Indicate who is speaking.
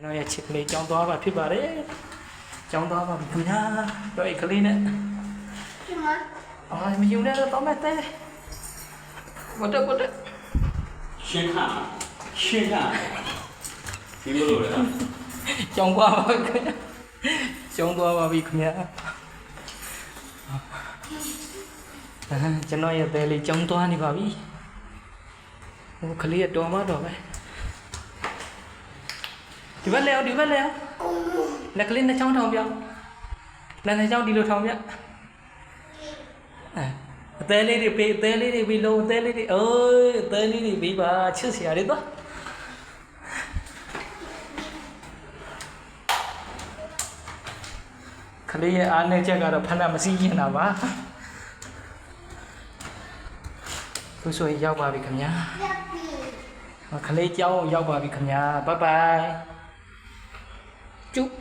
Speaker 1: ကျွန်တော်ရဲ့ချစ်ကလေးကြောင်းသွားပါဖြစ်ပါတယ်ကြောင်းသွားပါပြီခင်ဗျာတော့အဲ့ကလေးနဲ့ဒီမှာမယူနဲ့တော့မတဲ့ဘတ်တော့
Speaker 2: ရှင်းခါဒီလိုလေ
Speaker 1: ကြောင်းသွားပါခင်ဗျာကြောင်းသွားပါပြီခင်ဗျာကျွန်တော်ရဲ့တဲလေးကြောင်းသွားနေပါပြီဟိုကလေးတော်မတော်ပဲဒီဘက်လဲဒီဘက်လဲလက်ကလေးနှစ်ချောင်းထောင်ပြလက်နှစ်ချောင်းဒီလိုထောင်ပြအသေးလေးတွေပေးအသေးလေးတွေပြီးလုံးအသေးလေးတွေအိုးအသေးလေးတွေပြီးပါချစ်စရာတွေတော့ကလေးရဲ့အားနဲ့ချက်ကတော့ဖဏမစီးရင်တာပါခုဆိုရင်ရောက်ပါပြီခင်ဗျာကလေးကြောင်းရောက်ပါပြီခင်ဗျာဘိုင်ဘိုင်ကျုပ်